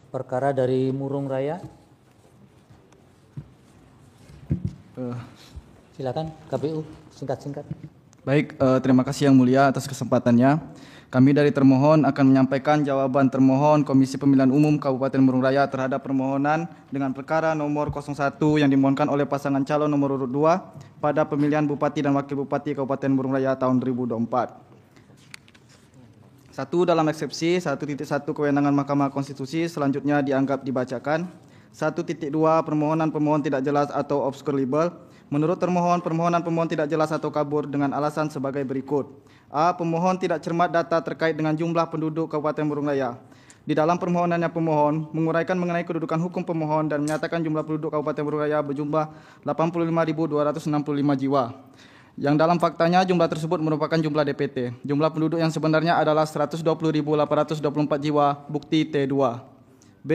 Perkara dari Murung Raya. Silakan KPU singkat-singkat. Baik, terima kasih Yang Mulia atas kesempatannya. Kami dari termohon akan menyampaikan jawaban termohon Komisi Pemilihan Umum Kabupaten Murung Raya terhadap permohonan dengan perkara nomor 01 yang dimohonkan oleh pasangan calon nomor urut 2 pada pemilihan Bupati dan Wakil Bupati Kabupaten Murung Raya tahun 2024. 1. Dalam eksepsi 1.1 kewenangan Mahkamah Konstitusi selanjutnya dianggap dibacakan. 1.2 permohonan pemohon tidak jelas atau obscure libel. Menurut termohon, permohonan pemohon tidak jelas atau kabur dengan alasan sebagai berikut. A. Pemohon tidak cermat data terkait dengan jumlah penduduk Kabupaten Murung Raya. Di dalam permohonannya pemohon menguraikan mengenai kedudukan hukum pemohon dan menyatakan jumlah penduduk Kabupaten Murung Raya berjumlah 85.265 jiwa. Yang dalam faktanya jumlah tersebut merupakan jumlah DPT. Jumlah penduduk yang sebenarnya adalah 120.824 jiwa, bukti T2. B.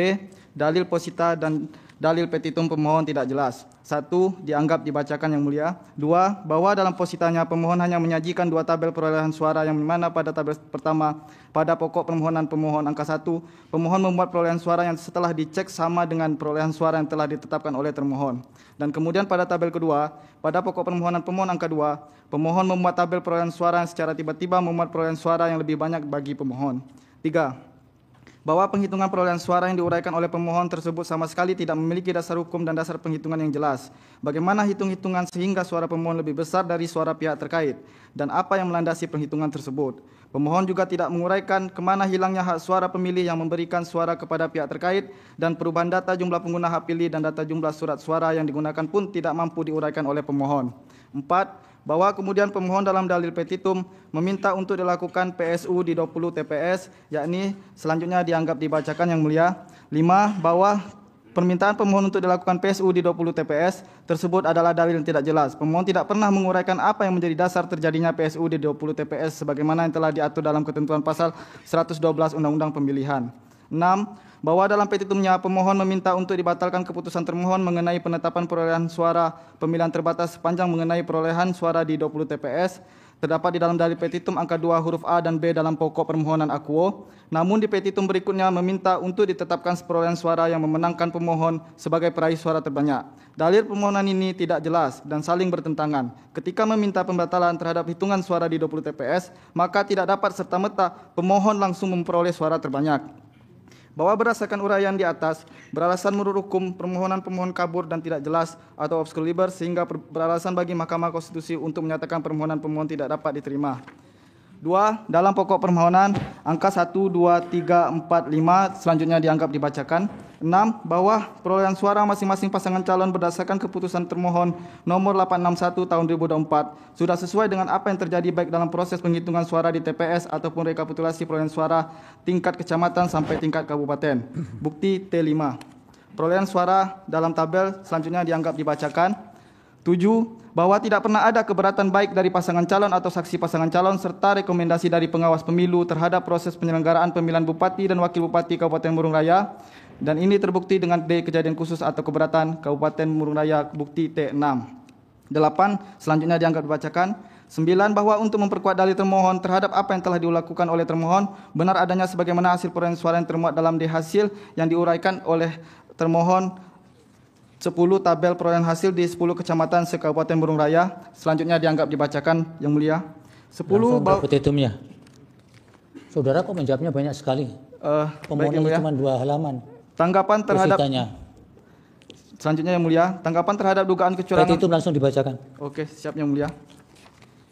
Dalil posita dan dalil petitum pemohon tidak jelas. 1. Dianggap dibacakan Yang Mulia. 2. Bahwa dalam positanya pemohon hanya menyajikan 2 tabel perolehan suara yang mana pada tabel pertama pada pokok permohonan pemohon angka 1, pemohon membuat perolehan suara yang setelah dicek sama dengan perolehan suara yang telah ditetapkan oleh termohon. Dan kemudian pada tabel kedua, pada pokok permohonan pemohon angka 2, pemohon membuat tabel perolehan suara yang secara tiba-tiba membuat perolehan suara yang lebih banyak bagi pemohon. 3. Bahwa penghitungan perolehan suara yang diuraikan oleh pemohon tersebut sama sekali tidak memiliki dasar hukum dan dasar penghitungan yang jelas. Bagaimana hitung-hitungan sehingga suara pemohon lebih besar dari suara pihak terkait, dan apa yang melandasi penghitungan tersebut. Pemohon juga tidak menguraikan kemana hilangnya hak suara pemilih yang memberikan suara kepada pihak terkait, dan perubahan data jumlah pengguna hak pilih dan data jumlah surat suara yang digunakan pun tidak mampu diuraikan oleh pemohon. 4. Bahwa kemudian pemohon dalam dalil petitum meminta untuk dilakukan PSU di 20 TPS, yakni selanjutnya dianggap dibacakan Yang Mulia. 5. Bahwa permintaan pemohon untuk dilakukan PSU di 20 TPS tersebut adalah dalil yang tidak jelas. Pemohon tidak pernah menguraikan apa yang menjadi dasar terjadinya PSU di 20 TPS sebagaimana yang telah diatur dalam ketentuan pasal 112 Undang-Undang Pemilihan. 6. Bahwa dalam petitumnya pemohon meminta untuk dibatalkan keputusan termohon mengenai penetapan perolehan suara pemilihan terbatas sepanjang mengenai perolehan suara di 20 TPS terdapat di dalam dalil petitum angka 2 huruf A dan B dalam pokok permohonan akuo. Namun di petitum berikutnya meminta untuk ditetapkan perolehan suara yang memenangkan pemohon sebagai peraih suara terbanyak. Dalil permohonan ini tidak jelas dan saling bertentangan. Ketika meminta pembatalan terhadap hitungan suara di 20 TPS, maka tidak dapat serta-merta pemohon langsung memperoleh suara terbanyak. Bahwa berdasarkan uraian di atas, beralasan menurut hukum permohonan pemohon kabur dan tidak jelas atau obscure libel sehingga beralasan bagi Mahkamah Konstitusi untuk menyatakan permohonan pemohon tidak dapat diterima. 2. Dalam pokok permohonan angka 1, 2, 3, 4, 5 selanjutnya dianggap dibacakan. 6. Bahwa perolehan suara masing-masing pasangan calon berdasarkan keputusan termohon nomor 861 tahun 2024 sudah sesuai dengan apa yang terjadi baik dalam proses penghitungan suara di TPS ataupun rekapitulasi perolehan suara tingkat kecamatan sampai tingkat kabupaten. Bukti T5. Perolehan suara dalam tabel selanjutnya dianggap dibacakan. 7. Bahwa tidak pernah ada keberatan baik dari pasangan calon atau saksi pasangan calon serta rekomendasi dari pengawas pemilu terhadap proses penyelenggaraan pemilihan Bupati dan Wakil Bupati Kabupaten Murung Raya, dan ini terbukti dengan D kejadian khusus atau keberatan Kabupaten Murung Raya bukti T6. 8. Selanjutnya dianggap dibacakan. 9. Bahwa untuk memperkuat dalil termohon terhadap apa yang telah dilakukan oleh termohon, benar adanya sebagaimana hasil perolehan suara yang termuat dalam D hasil yang diuraikan oleh termohon 10 tabel perolehan hasil di 10 kecamatan se-Kabupaten Murung Raya. Selanjutnya dianggap dibacakan Yang Mulia. 10 petitumnya. Saudara kok menjawabnya banyak sekali. Permohonannya cuma 2 halaman. Tanggapan terhadap positanya. Selanjutnya Yang Mulia, tanggapan terhadap dugaan kecurangan. Petitum langsung dibacakan. Oke, siap Yang Mulia.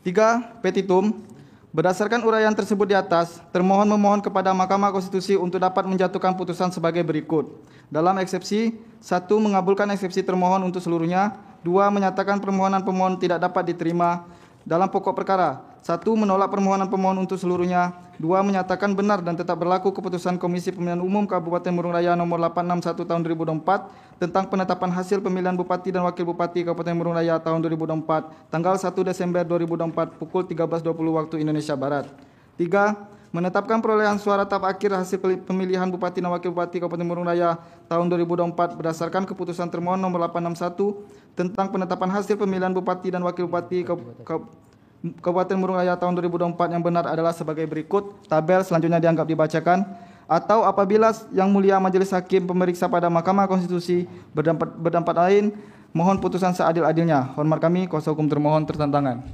3. Petitum. Berdasarkan uraian tersebut di atas, termohon memohon kepada Mahkamah Konstitusi untuk dapat menjatuhkan putusan sebagai berikut. Dalam eksepsi, 1. Mengabulkan eksepsi termohon untuk seluruhnya. 2. Menyatakan permohonan pemohon tidak dapat diterima dalam pokok perkara. 1. Menolak permohonan pemohon untuk seluruhnya. 2. Menyatakan benar dan tetap berlaku keputusan Komisi Pemilihan Umum Kabupaten Murung Raya nomor 861 tahun 2024 tentang penetapan hasil pemilihan Bupati dan Wakil Bupati Kabupaten Murung Raya tahun 2024 tanggal 1 Desember 2024 pukul 13.20 waktu Indonesia Barat. 3. Menetapkan perolehan suara tahap akhir hasil pemilihan Bupati dan Wakil Bupati Kabupaten Murung Raya tahun 2024 berdasarkan keputusan termohon nomor 861 tentang penetapan hasil pemilihan Bupati dan Wakil Bupati Kabupaten Murung Raya tahun 2024 yang benar adalah sebagai berikut. Tabel selanjutnya dianggap dibacakan. atau apabila Yang Mulia Majelis Hakim pemeriksa pada Mahkamah Konstitusi berpendapat lain, mohon putusan seadil-adilnya. Hormat kami, kuasa hukum termohon tertentang.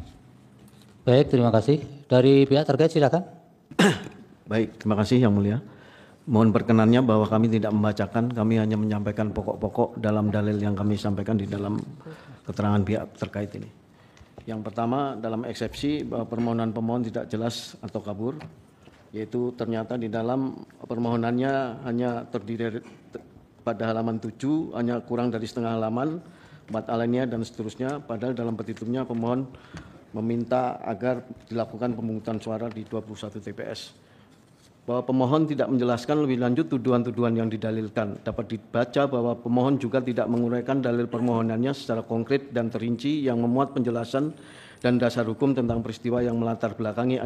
Baik, terima kasih. Dari pihak terkait silakan. Baik, terima kasih Yang Mulia. Mohon perkenannya bahwa kami tidak membacakan, kami hanya menyampaikan pokok-pokok dalam dalil yang kami sampaikan di dalam keterangan pihak terkait ini. Yang pertama, dalam eksepsi bahwa permohonan pemohon tidak jelas atau kabur, yaitu ternyata di dalam permohonannya hanya terdiri pada halaman 7, hanya kurang dari setengah halaman, 4 alinea dan seterusnya, padahal dalam petitumnya pemohon meminta agar dilakukan pemungutan suara di 21 TPS. Bahwa pemohon tidak menjelaskan lebih lanjut tuduhan-tuduhan yang didalilkan. Dapat dibaca bahwa pemohon juga tidak menguraikan dalil permohonannya secara konkret dan terinci yang memuat penjelasan dan dasar hukum tentang peristiwa yang melatar belakangi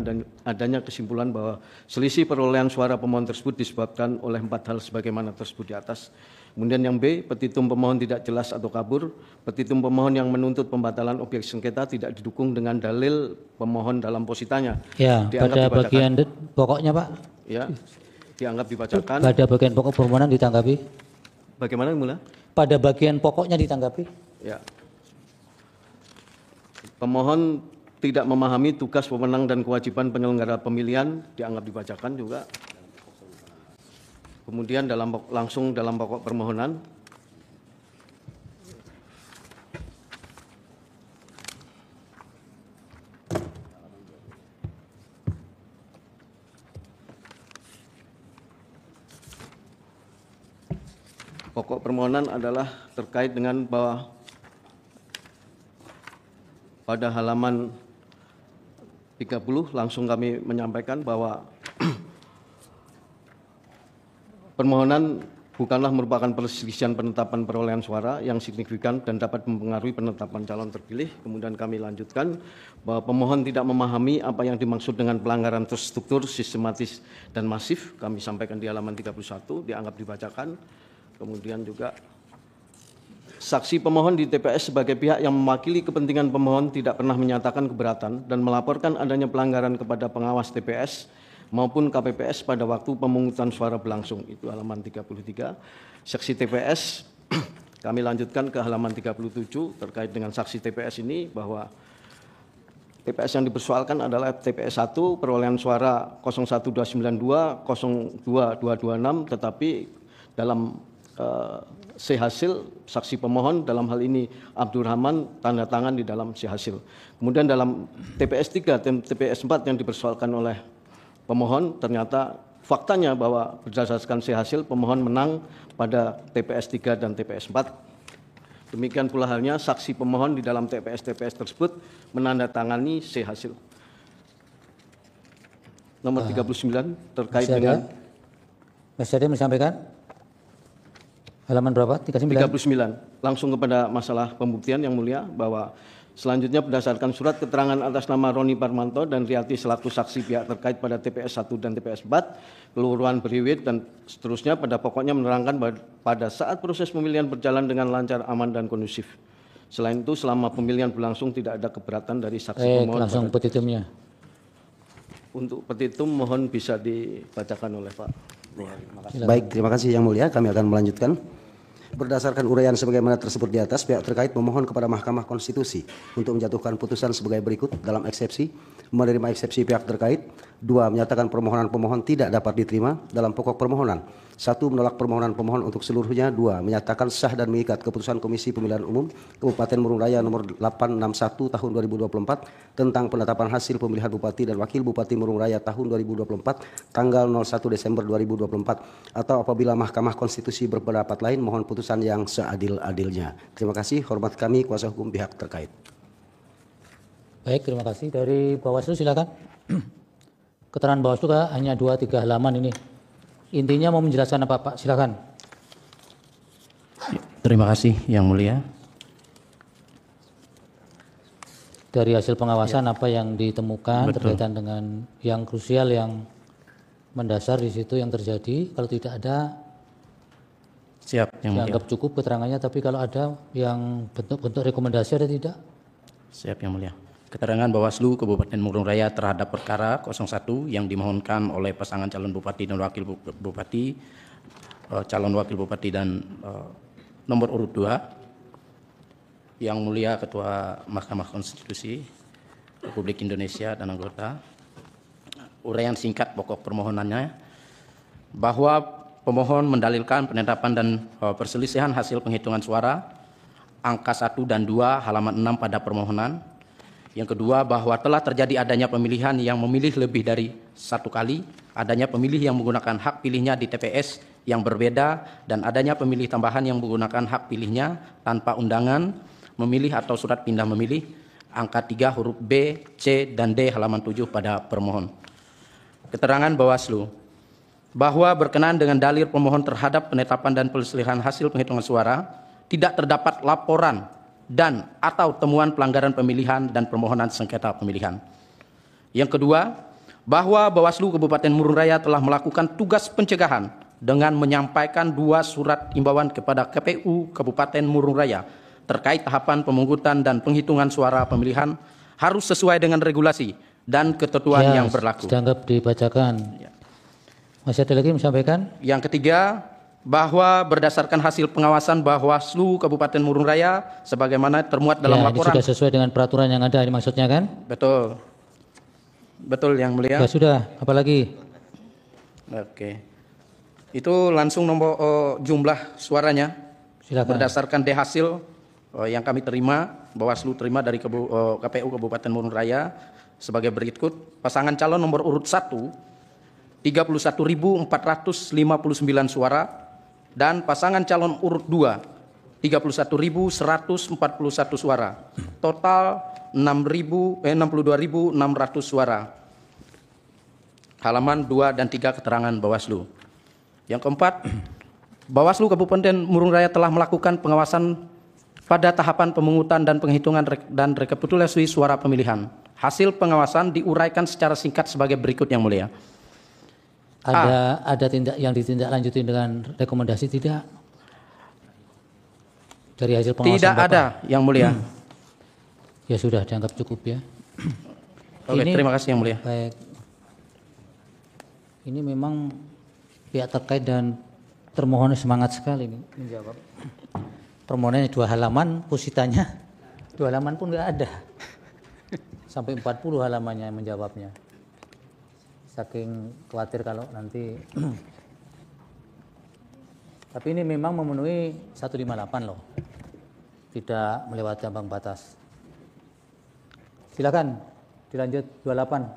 adanya kesimpulan bahwa selisih perolehan suara pemohon tersebut disebabkan oleh 4 hal sebagaimana tersebut di atas. Kemudian yang B, petitum pemohon tidak jelas atau kabur. Petitum pemohon yang menuntut pembatalan objek sengketa tidak didukung dengan dalil pemohon dalam positanya. Ya, pada bagian pokoknya Pak. Ya, dianggap dibacakan. Pada bagian pokok permohonan ditanggapi. Bagaimana Mula? Pada bagian pokoknya ditanggapi. Ya. Pemohon tidak memahami tugas, wewenang dan kewajiban penyelenggara pemilihan, dianggap dibacakan juga. Kemudian langsung dalam pokok permohonan. Pokok permohonan adalah terkait dengan bahwa pada halaman 30 langsung kami menyampaikan bahwa permohonan bukanlah merupakan perselisihan penetapan perolehan suara yang signifikan dan dapat mempengaruhi penetapan calon terpilih. Kemudian kami lanjutkan bahwa pemohon tidak memahami apa yang dimaksud dengan pelanggaran terstruktur, sistematis, dan masif. Kami sampaikan di halaman 31, dianggap dibacakan. Kemudian juga saksi pemohon di TPS sebagai pihak yang mewakili kepentingan pemohon tidak pernah menyatakan keberatan dan melaporkan adanya pelanggaran kepada pengawas TPS maupun KPPS pada waktu pemungutan suara berlangsung. Itu halaman 33. Saksi TPS, kami lanjutkan ke halaman 37 terkait dengan saksi TPS ini bahwa TPS yang dipersoalkan adalah TPS 1 perolehan suara 01292, 02226, tetapi dalam C hasil saksi pemohon dalam hal ini Abdurrahman tanda tangan di dalam C hasil. Kemudian dalam TPS 3 dan TPS 4 yang dipersoalkan oleh pemohon ternyata faktanya bahwa berdasarkan C hasil pemohon menang pada TPS 3 dan TPS 4. Demikian pula halnya saksi pemohon di dalam TPS tersebut menandatangani C hasil. Nomor 39 terkait dengan Masih ada yang menyampaikan? Halaman berapa? 39. Langsung kepada masalah pembuktian Yang Mulia bahwa selanjutnya berdasarkan surat keterangan atas nama Roni Parmanto dan Riyati selaku saksi pihak terkait pada TPS 1 dan TPS 4, Kelurahan Beriwit dan seterusnya pada pokoknya menerangkan bahwa pada saat proses pemilihan berjalan dengan lancar, aman dan kondusif. Selain itu selama pemilihan berlangsung tidak ada keberatan dari saksi pemohon. Langsung petitumnya. Untuk petitum mohon bisa dibacakan oleh Pak. Baik, terima kasih Yang Mulia. Kami akan melanjutkan. Berdasarkan uraian sebagaimana tersebut di atas, pihak terkait memohon kepada Mahkamah Konstitusi untuk menjatuhkan putusan sebagai berikut dalam eksepsi: menerima eksepsi pihak terkait. 2. Menyatakan permohonan pemohon tidak dapat diterima dalam pokok permohonan. 1. Menolak permohonan pemohon untuk seluruhnya. 2. Menyatakan sah dan mengikat keputusan Komisi Pemilihan Umum Kabupaten Murung Raya nomor 861 tahun 2024 tentang penetapan hasil pemilihan Bupati dan Wakil Bupati Murung Raya tahun 2024 tanggal 01 Desember 2024 atau apabila Mahkamah Konstitusi berpendapat lain mohon putusan yang seadil-adilnya. Terima kasih. Hormat kami kuasa hukum pihak terkait. Baik, terima kasih. Dari Bawaslu silakan. Keterangan Bawaslu hanya 2-3 halaman ini. Intinya mau menjelaskan apa Pak? Silakan. Terima kasih Yang Mulia. Dari hasil pengawasan apa yang ditemukan berkaitan dengan yang krusial, yang mendasar di situ yang terjadi. Kalau tidak ada, Siap Yang Mulia. dianggap cukup keterangannya. Tapi kalau ada yang bentuk-bentuk rekomendasi ada tidak? Siap Yang Mulia. Keterangan Bawaslu Kabupaten Murung Raya terhadap perkara 01 yang dimohonkan oleh pasangan calon bupati dan wakil bupati, calon wakil bupati dan nomor urut 2. Yang mulia Ketua Mahkamah Konstitusi Republik Indonesia dan anggota. Uraian singkat pokok permohonannya bahwa pemohon mendalilkan penetapan dan perselisihan hasil penghitungan suara angka 1 dan 2 halaman 6 pada permohonan. Yang kedua, bahwa telah terjadi adanya pemilihan yang memilih lebih dari satu kali, adanya pemilih yang menggunakan hak pilihnya di TPS yang berbeda, dan adanya pemilih tambahan yang menggunakan hak pilihnya tanpa undangan, memilih atau surat pindah memilih, angka 3 huruf B, C, dan D halaman 7 pada permohon. Keterangan Bawaslu, bahwa berkenaan dengan dalil pemohon terhadap penetapan dan perselisihan hasil penghitungan suara, tidak terdapat laporan dan atau temuan pelanggaran pemilihan dan permohonan sengketa pemilihan. Yang kedua, bahwa Bawaslu Kabupaten Murung Raya telah melakukan tugas pencegahan dengan menyampaikan 2 surat imbauan kepada KPU Kabupaten Murung Raya terkait tahapan pemungutan dan penghitungan suara pemilihan harus sesuai dengan regulasi dan ketentuan yang berlaku. Dianggap dibacakan. Masih ada lagi menyampaikan? Yang ketiga, bahwa berdasarkan hasil pengawasan Bawaslu Kabupaten Murung Raya sebagaimana termuat dalam laporan. Ini sudah sesuai dengan peraturan yang ada, ini maksudnya kan? Betul. Betul yang mulia. Ya sudah, apalagi? Oke. Itu langsung nomor jumlah suaranya. Silakan. Berdasarkan hasil yang kami terima, Bawaslu terima dari KPU Kabupaten Murung Raya sebagai berikut. Pasangan calon nomor urut 1 31.459 suara. Dan pasangan calon urut 2 31.141 suara. Total 62.600 suara. Halaman 2 dan 3 keterangan Bawaslu. Yang keempat, Bawaslu Kabupaten Murung Raya telah melakukan pengawasan pada tahapan pemungutan dan penghitungan dan rekapitulasi suara pemilihan. Hasil pengawasan diuraikan secara singkat sebagai berikut yang mulia. Ada tindak yang ditindaklanjuti dengan rekomendasi tidak? Dari hasil pengawasan tidak Bapak? Ada yang mulia. Ya sudah, dianggap cukup ya. Oke, terima kasih yang mulia. Baik. Ini memang pihak terkait dan termohon semangat sekali nih menjawab. Permohonannya 2 halaman, positanya 2 halaman pun nggak ada. Sampai 40 halamannya menjawabnya. Saking khawatir kalau nanti. Tapi ini memang memenuhi 158 loh. Tidak melewati ambang batas. Silakan dilanjut 28.